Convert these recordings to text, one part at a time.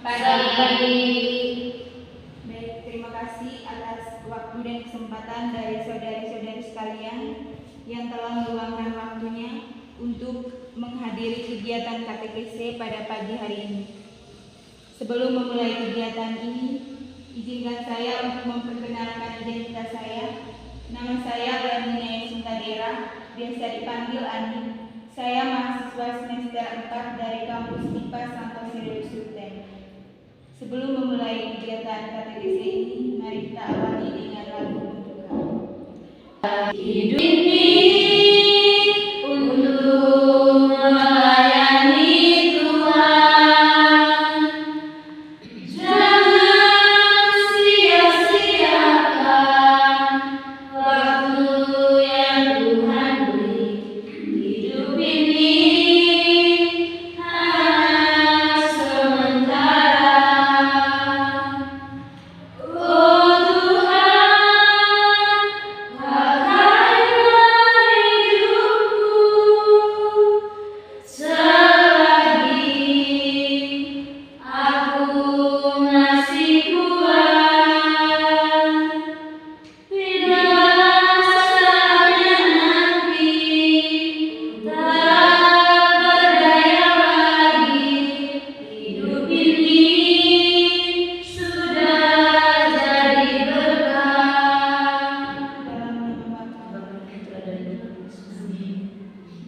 pagi. Baik, terima kasih atas waktu dan kesempatan dari saudari-saudari sekalian yang telah meluangkan waktunya untuk menghadiri kegiatan KTKC pada pagi hari ini. Sebelum memulai kegiatan ini, izinkan saya untuk memperkenalkan identitas saya. Nama saya Erlina Suntadera, biasa dipanggil Ani. Saya mahasiswa semester 4 dari kampus IPA Santo Sirius Sultan. Sebelum memulai kegiatan KTKC ini, mari kita awali dengan lagu pembuka. Hidup ini untuk melayani Tuhan. Jangan sia-siakan waktu yang Tuhan beri. Hidup ini hanya sementara. Oh Tuhan, pakailah hidupku selagi aku masih kuat. Bila saatnya nanti tak berdaya lagi, hidup ini sudah jadi berkah.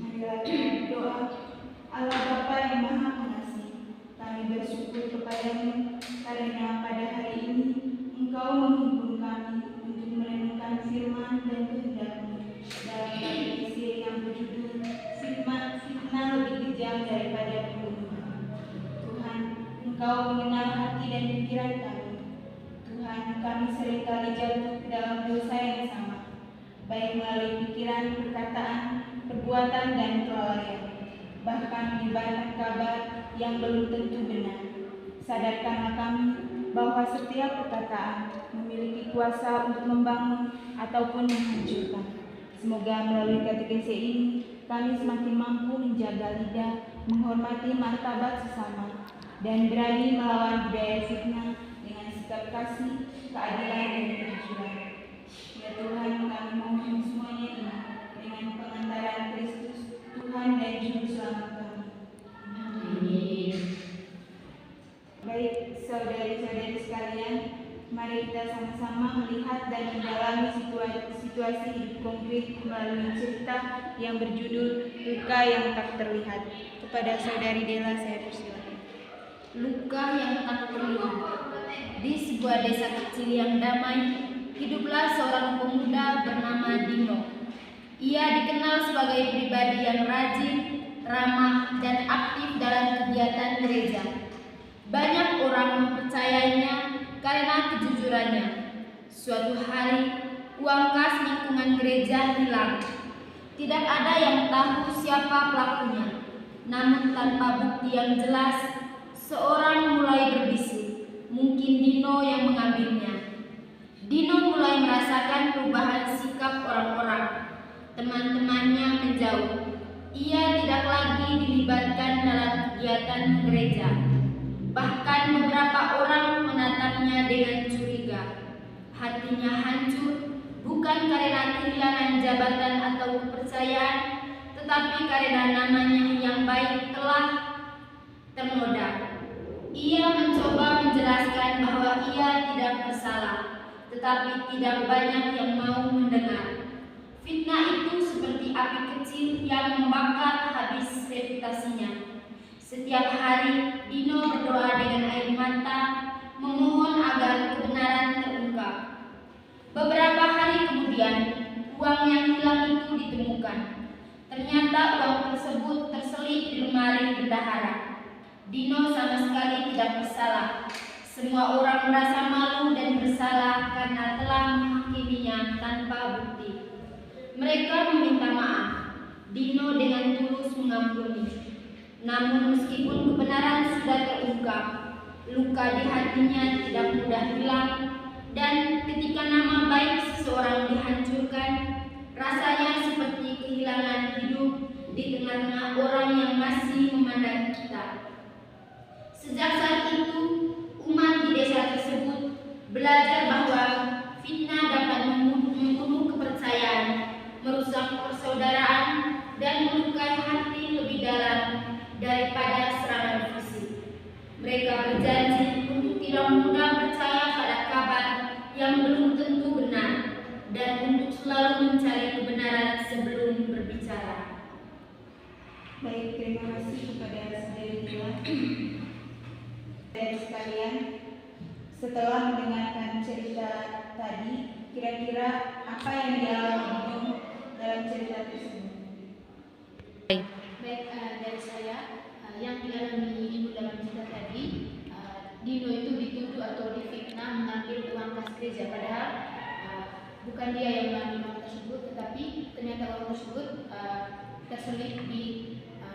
Marilah kita berdoa. Allah Bapa yang Maha Pengasih, kami bersyukur kepadamu karena pada hari ini Engkau menghimpun kami untuk merenungkan firman dan kehendak-Mu dalam KTKC yang berjudul Fitnah lebih kejam daripada pembunuhan. Tuhan, Engkau mengenal hati dan pikiran kami. Tuhan, kami seringkali jatuh ke dalam dosa yang sama, baik melalui pikiran, perkataan, perbuatan, dan kelalaian, bahkan menyebarkan kabar yang belum tentu benar. Sadarkanlah kami bahwa setiap perkataan memiliki kuasa untuk membangun ataupun menghancurkan. Semoga melalui KTKC ini kami semakin mampu menjaga lidah, menghormati martabat sesama, dan berani melawan budaya fitnah dengan sikap kasih, keadilan, dan kejujuran. Ya Tuhan, kami mohon semuanya ini dengan pengantaran Kristus, Tuhan dan Juru Selamat kami. Amin. Baik, saudari-saudari sekalian, mari kita sama-sama melihat dan mendalami situasi hidup konkret melalui cerita yang berjudul Luka yang Tak Terlihat. Kepada saudari Dela saya persilakan. Luka yang tak terlihat. Di sebuah desa kecil yang damai, hiduplah seorang pemuda bernama Dino. Ia dikenal sebagai pribadi yang rajin, ramah, dan aktif dalam kegiatan gereja. Banyak orang mempercayainya karena kejujurannya. Suatu hari, uang kas lingkungan gereja hilang. Tidak ada yang tahu siapa pelakunya. Namun tanpa bukti yang jelas, seorang mulai berbisik, mungkin Dino yang mengambilnya. Dino mulai merasakan perubahan sikap orang-orang. Teman-temannya menjauh. Ia tidak lagi dilibatkan dalam kegiatan gereja. Bahkan beberapa orang menatapnya dengan curiga. Hatinya hancur, bukan karena kehilangan jabatan atau kepercayaan, tetapi karena namanya yang baik telah ternoda. Ia mencoba menjelaskan bahwa ia tidak bersalah, tetapi tidak banyak yang mau mendengar. Fitnah itu seperti api kecil yang membakar habis reputasinya. Setiap hari, Dino berdoa dengan air mata, memohon agar kebenaran terungkap. Beberapa hari kemudian, uang yang hilang itu ditemukan. Ternyata uang tersebut terselip di lemari bendahara. Dino sama sekali tidak bersalah. Semua orang merasa malu dan bersalah karena telah menghakiminya tanpa bukti. Mereka meminta maaf. Dino dengan tulus mengampuni. Namun meskipun kebenaran sudah terungkap, luka di hatinya tidak mudah hilang, dan ketika nama baik seseorang dihancurkan, rasanya seperti kehilangan hidup di tengah-tengah orang yang masih memandang kita. Sejak saat itu, belajar bahwa fitnah dapat membunuh kepercayaan, merusak persaudaraan, dan melukai hati lebih dalam daripada serangan fisik. Mereka berjanji untuk tidak mudah percaya pada kabar yang belum tentu benar dan untuk selalu mencari kebenaran sebelum berbicara. Baik, terima kasih kepada saudari Dila. Saudari sekalian, setelah mendengarkan cerita tadi, kira-kira apa yang dialami Dino dalam cerita tersebut? Baik, dari saya yang dialami Ibu dalam cerita tadi, Dino itu dituduh atau difitnah mengambil uang kas gereja, padahal bukan dia yang mengambil uang tersebut, tetapi ternyata uang tersebut terselip di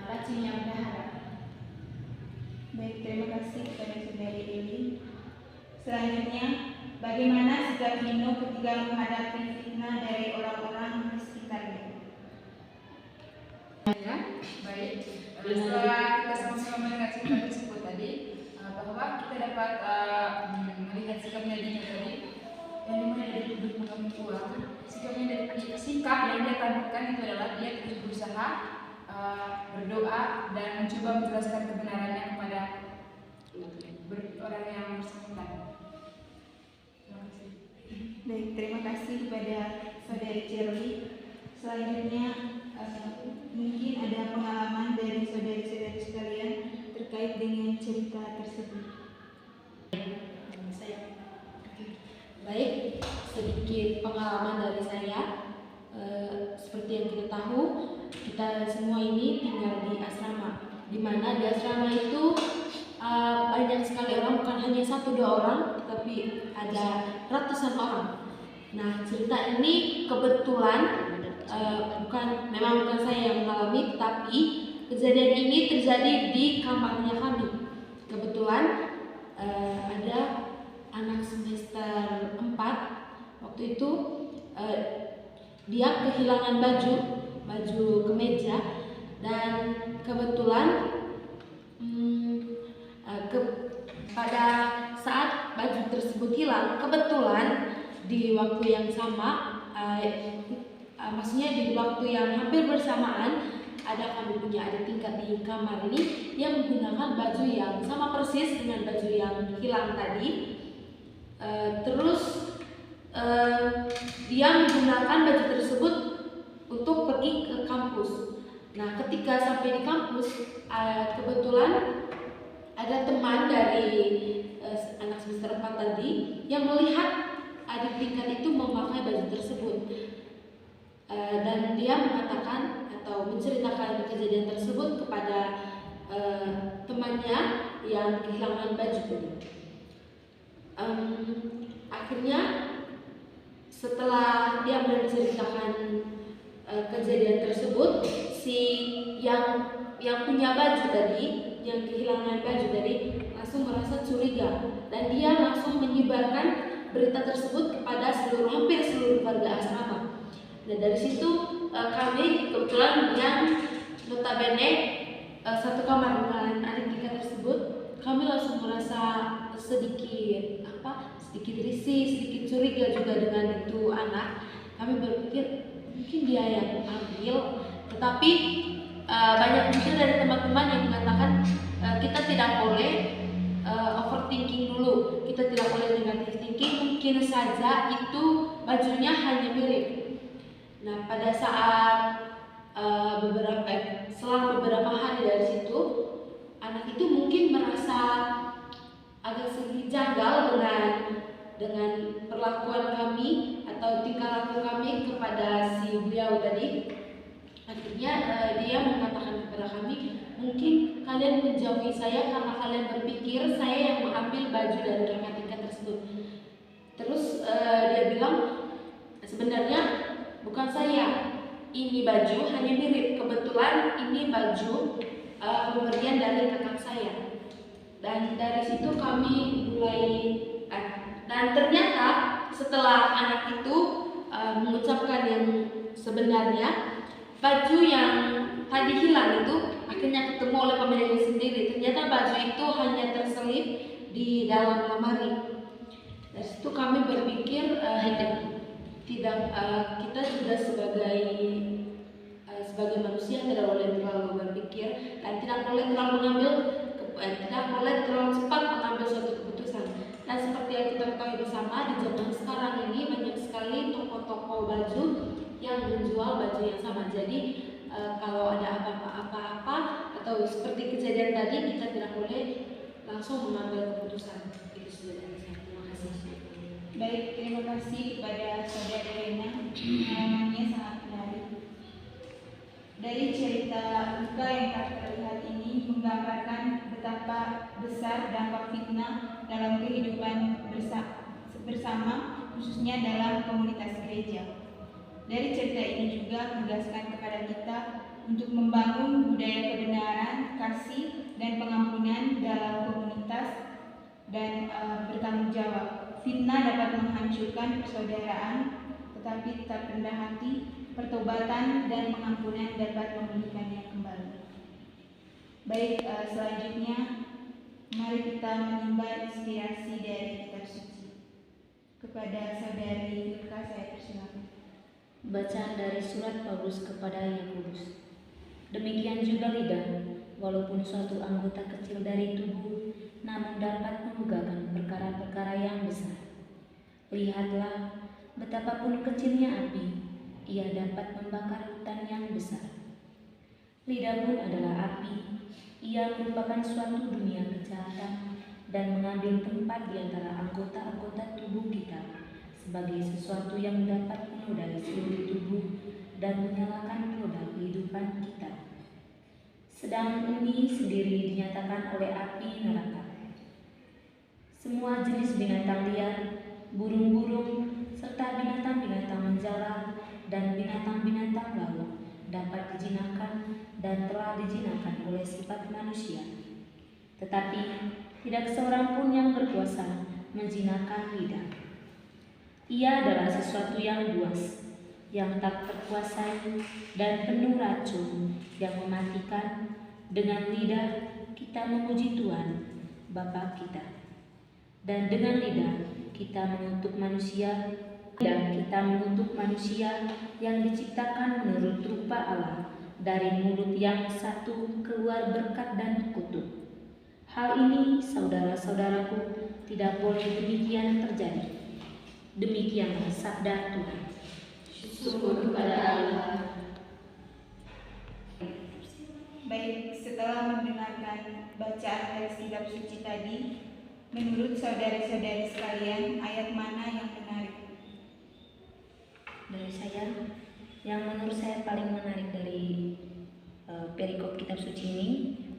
lacinya bendahara. Baik, terima kasih kepada saudari Eli. Selanjutnya, bagaimana sikap Dino ketika menghadapi fitnah dari orang-orang di sekitarnya? Ya, baik. Setelah kita sama-sama mendengar cerita tersebut tadi, bahwa kita dapat melihat sikapnya Dino tadi, yang dimana dia dituduh mengambil uang. Sikap yang dia tampilkan itu adalah dia terus berusaha berdoa dan mencoba menjelaskan kebenarannya kepada orang yang bersangkutan. Terima kasih. Baik, terima kasih kepada saudari Shirley. Selanjutnya, mungkin ada pengalaman dari saudari-saudari sekalian terkait dengan cerita tersebut. Baik, sedikit pengalaman dari saya. Seperti yang kita tahu, kita semua ini tinggal di asrama, di mana di asrama itu banyak sekali orang, bukan hanya 1-2 orang, tapi ada ratusan orang. Nah, cerita ini kebetulan memang bukan saya yang mengalami, tapi kejadian ini terjadi di kamarnya kami. Kebetulan ada anak semester 4 waktu itu, dia kehilangan baju kemeja, dan kebetulan pada saat baju tersebut hilang, kebetulan di waktu yang sama, maksudnya di waktu yang hampir bersamaan, kami punya adik tingkat di kamar ini yang menggunakan baju yang sama persis dengan baju yang hilang tadi. Terus dia menggunakan baju tersebut untuk pergi ke kampus. Nah, ketika sampai di kampus, kebetulan ada teman dari anak semester 4 tadi yang melihat adik tingkat itu memakai baju tersebut, dan dia mengatakan atau menceritakan kejadian tersebut kepada temannya yang kehilangan baju tadi. Akhirnya setelah dia menceritakan kejadian tersebut, si yang punya baju tadi, yang kehilangan baju tadi, langsung merasa curiga, dan dia langsung menyebarkan berita tersebut kepada hampir seluruh warga asrama. Nah, dari situ kami kebetulan yang notabene satu kamar dengan adik tingkat tersebut, kami langsung merasa sedikit risih, sedikit curiga juga dengan itu anak. Kami berpikir mungkin dia yang ambil, tetapi banyak juga dari teman-teman yang mengatakan kita tidak boleh overthinking dulu, kita tidak boleh negative thinking, mungkin saja itu bajunya hanya mirip. Nah, pada saat selang beberapa hari dari situ, anak itu mungkin merasa agak sedikit janggal dengan perlakuan kami atau tingkah laku kami kepada si beliau tadi. Akhirnya dia mengatakan kepada kami, mungkin kalian menjauhi saya karena kalian berpikir saya yang mengambil baju dari kakak tingkat tersebut. Terus dia bilang, sebenarnya bukan saya, ini baju hanya mirip, kebetulan ini baju pemberian dari kakak saya. Dan dari situ kami mulai, dan ternyata setelah anak itu mengucapkan yang sebenarnya, baju yang tadi hilang itu akhirnya ketemu oleh pemiliknya sendiri. Ternyata baju itu hanya terselip di dalam lemari. Dari situ situ kami berpikir tidak kita juga sebagai manusia tidak boleh terlalu berpikir dan tidak boleh terlalu cepat mengambil suatu keputusan. Dan seperti yang kita ketahui bersama, di zaman sekarang ini banyak sekali toko-toko baju yang menjual baju yang sama. Jadi kalau ada apa-apa atau seperti kejadian tadi, kita tidak boleh langsung mengambil keputusan. Itu sudah dari saya. Terima kasih. Baik, terima kasih kepada Saudara Rena. Pengalamannya sangat menarik. Dari cerita luka yang tak terlihat ini menggambarkan betapa besar dampak fitnah dalam kehidupan bersama, khususnya dalam komunitas gereja. Dari cerita ini juga menegaskan kepada kita untuk membangun budaya kebenaran, kasih, dan pengampunan dalam komunitas dan bertanggung jawab. Fitnah dapat menghancurkan persaudaraan, tetapi tetap rendah hati, pertobatan dan pengampunan dapat memulihkannya kembali. Baik, selanjutnya mari kita menimba inspirasi dari kitab suci. Kepada Saudari Hilka saya persilakan. Bacaan dari surat Paulus kepada Yakobus. Demikian juga lidah, walaupun suatu anggota kecil dari tubuh, namun dapat memegahkan perkara-perkara yang besar. Lihatlah, betapapun kecilnya api, ia dapat membakar hutan yang besar. Lidah pun adalah api, ia merupakan suatu dunia kejahatan dan mengambil tempat di antara anggota-anggota tubuh kita sebagai sesuatu yang dapat menodai seluruh tubuh dan menyalakan roda kehidupan kita. Sedang ini sendiri dinyatakan oleh api neraka. Semua jenis binatang liar, burung-burung, serta binatang-binatang menjala dan binatang-binatang laut dapat dijinakan dan telah dijinakan oleh sifat manusia. Tetapi tidak seorang pun yang berkuasa menjinakan lidah. Ia adalah sesuatu yang buas, yang tak terkuasai dan penuh racun yang mematikan. Dengan lidah kita memuji Tuhan, Bapa kita. Dan dengan lidah kita mengutuk manusia, yang diciptakan menurut rupa Allah. Dari mulut yang satu keluar berkat dan kutuk. Hal ini, saudara-saudaraku, tidak boleh demikian terjadi. Demikianlah sabda Tuhan. Syukur kepada Allah. Baik, setelah mendengarkan bacaan teks kitab suci tadi, menurut saudara-saudari sekalian, ayat mana yang menarik? Dari saya, yang menurut saya paling menarik dari perikop kitab suci ini,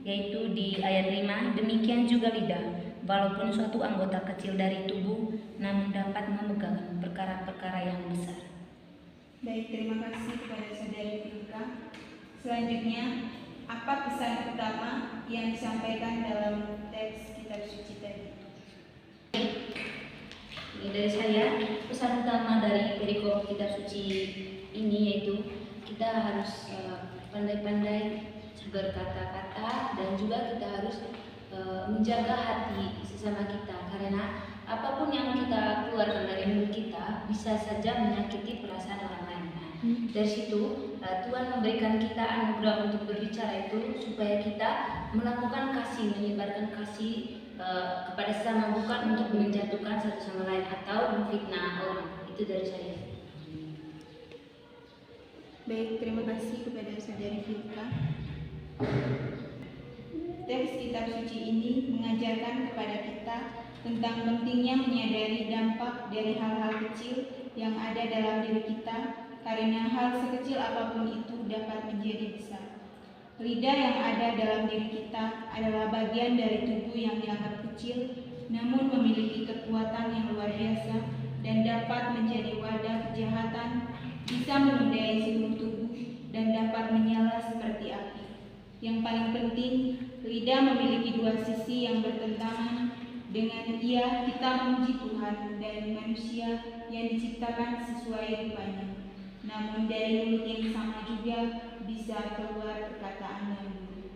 yaitu di ayat 5, demikian juga lidah, walaupun suatu anggota kecil dari tubuh, namun dapat memegang perkara-perkara yang besar. Baik, terima kasih kepada Saudari Hilka. Selanjutnya, apa pesan utama yang disampaikan dalam teks kitab suci tadi? Dari saya, pesan utama dari perikop kitab suci ini yaitu kita harus pandai-pandai berkata-kata dan juga kita harus menjaga hati sesama kita, karena apapun yang kita keluarkan dari mulut kita bisa saja menyakiti perasaan orang lain. Dari situ Tuhan memberikan kita anugerah untuk berbicara itu supaya kita melakukan kasih, menyebarkan kasih kepada sesama, bukan untuk menjatuhkan satu sama lain atau memfitnah orang. Itu dari saya. Baik, terima kasih kepada Saudari Hilka. Teks kitab suci ini mengajarkan kepada kita tentang pentingnya menyadari dampak dari hal-hal kecil yang ada dalam diri kita, karena hal sekecil apapun itu dapat menjadi besar. Lidah yang ada dalam diri kita adalah bagian dari tubuh yang dianggap kecil, namun memiliki kekuatan yang luar biasa dan dapat menjadi wadah kejahatan, bisa menodai seluruh tubuh dan dapat menyala seperti api. Yang paling penting, lidah memiliki dua sisi yang bertentangan. Dengan ia kita memuji Tuhan dan manusia yang diciptakan sesuai rupanya. Namun dari mulut yang sama juga bisa keluar perkataan yang buruk.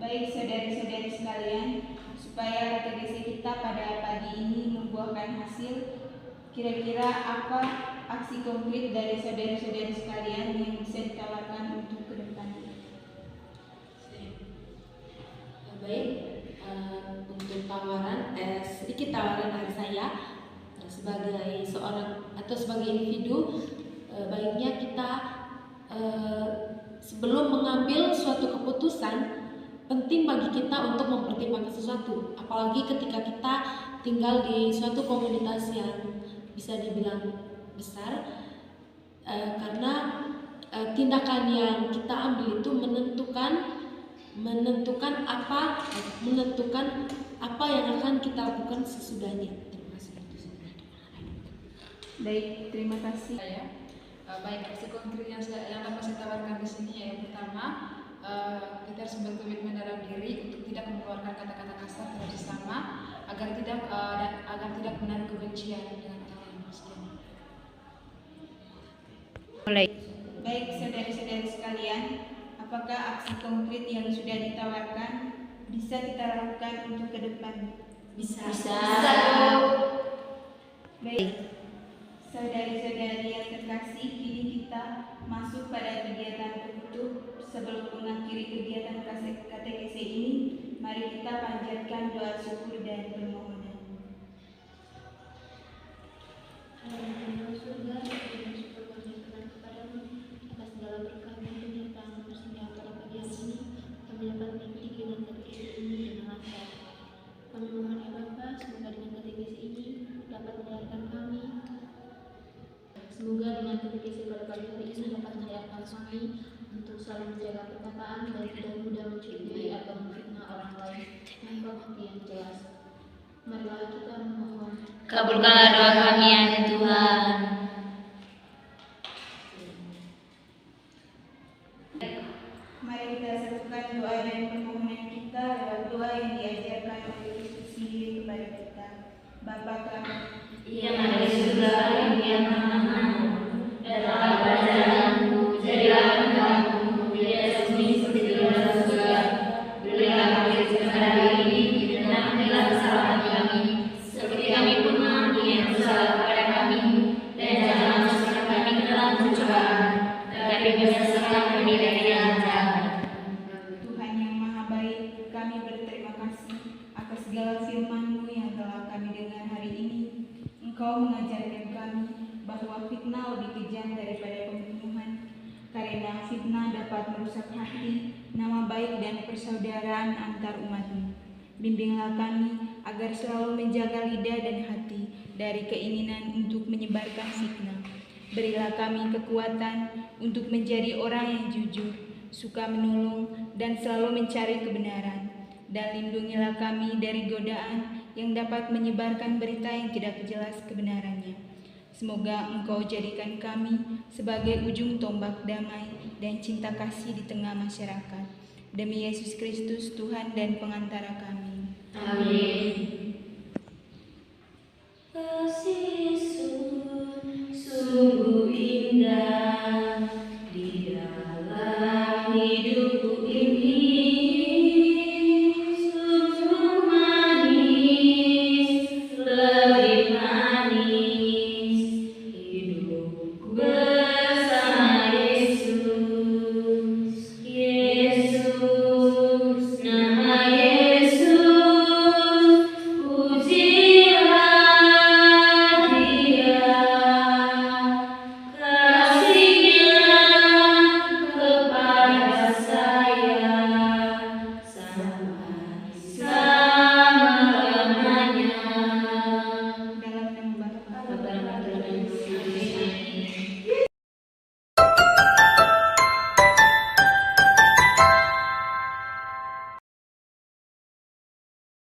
Baik saudari-saudari sekalian, supaya kategori kita kita pada pagi ini membuahkan hasil. Kira-kira apa aksi konkret dari saudara-saudari sekalian yang bisa ditawarkan untuk ke depannya? Baik, untuk tawaran, sedikit tawaran dari saya sebagai seorang atau sebagai individu, baiknya kita sebelum mengambil suatu keputusan, penting bagi kita untuk mempertimbangkan sesuatu, apalagi ketika kita tinggal di suatu komunitas yang bisa dibilang besar, karena tindakan yang kita ambil itu menentukan apa yang akan kita lakukan sesudahnya. Terima kasih. Baik, terima kasih. Baik, aksi konkret yang dapat saya tawarkan di sini ya, yang pertama, kita harus berkomitmen dalam diri untuk tidak mengeluarkan kata-kata kasar terhadap sesama agar tidak menaruh kebencian dengan orang lain. Mulai. Baik, saudara-saudari sekalian, apakah aksi konkret yang sudah ditawarkan bisa kita lakukan untuk ke depan? Bisa. Baik, saudari-saudari yang terkasih, kini kita masuk pada kegiatan penutup. Sebelum mengakhiri kegiatan KTKC ini, mari kita panjatkan doa syukur dan permohonan. Surga, syukur kami kepadamu atas segala berkat dan penyertaan sehingga pada pagi hari ini kami dapat mengikuti kegiatan KTKC ini dengan lancar. Kami mohon ya Bapa, semoga dengan KTKC ini dapat menyadarkan kami. Semoga dengan KTKC pada pagi hari ini dapat menyadarkan kami untuk selalu menjaga perkataan dan tidak mudah mencuri atau memfitnah orang lain tanpa bukti yang jelas. Marilah kita memohon. Kabulkanlah doa kami ya Tuhan. Mari kita satukan doa dan permohonan kita lewat doa yang diajarkan oleh Kristus sendiri kepada kita. Bapa kami Yang ada di surga, dimuliakan namamu, datanglah kerajaanmu, jadilah kehendakmu di atas bumi seperti di dalam surga. Berilah kami rezeki hari ini, dan ampunilah kesalahan kami, seperti kami pun mengampuni yang bersalah kepada kami, dan janganlah masukkan kami ke dalam pencobaan, tetapi bebaskanlah kami dari yang jahat. Tuhan yang Maha Baik, kami berterima kasih atas segala firman-Mu yang telah kami dengar hari ini. Engkau mengajarkan kami bahwa fitnah lebih kejam daripada pembunuhan, karena fitnah dapat merusak hati, nama baik dan persaudaraan antar umat-Mu. Bimbinglah kami agar selalu menjaga lidah dan hati dari keinginan untuk menyebarkan fitnah. Berilah kami kekuatan untuk menjadi orang yang jujur, suka menolong, dan selalu mencari kebenaran. Dan lindungilah kami dari godaan yang dapat menyebarkan berita yang tidak jelas kebenarannya. Semoga Engkau jadikan kami sebagai ujung tombak damai dan cinta kasih di tengah masyarakat. Demi Yesus Kristus, Tuhan dan pengantara kami.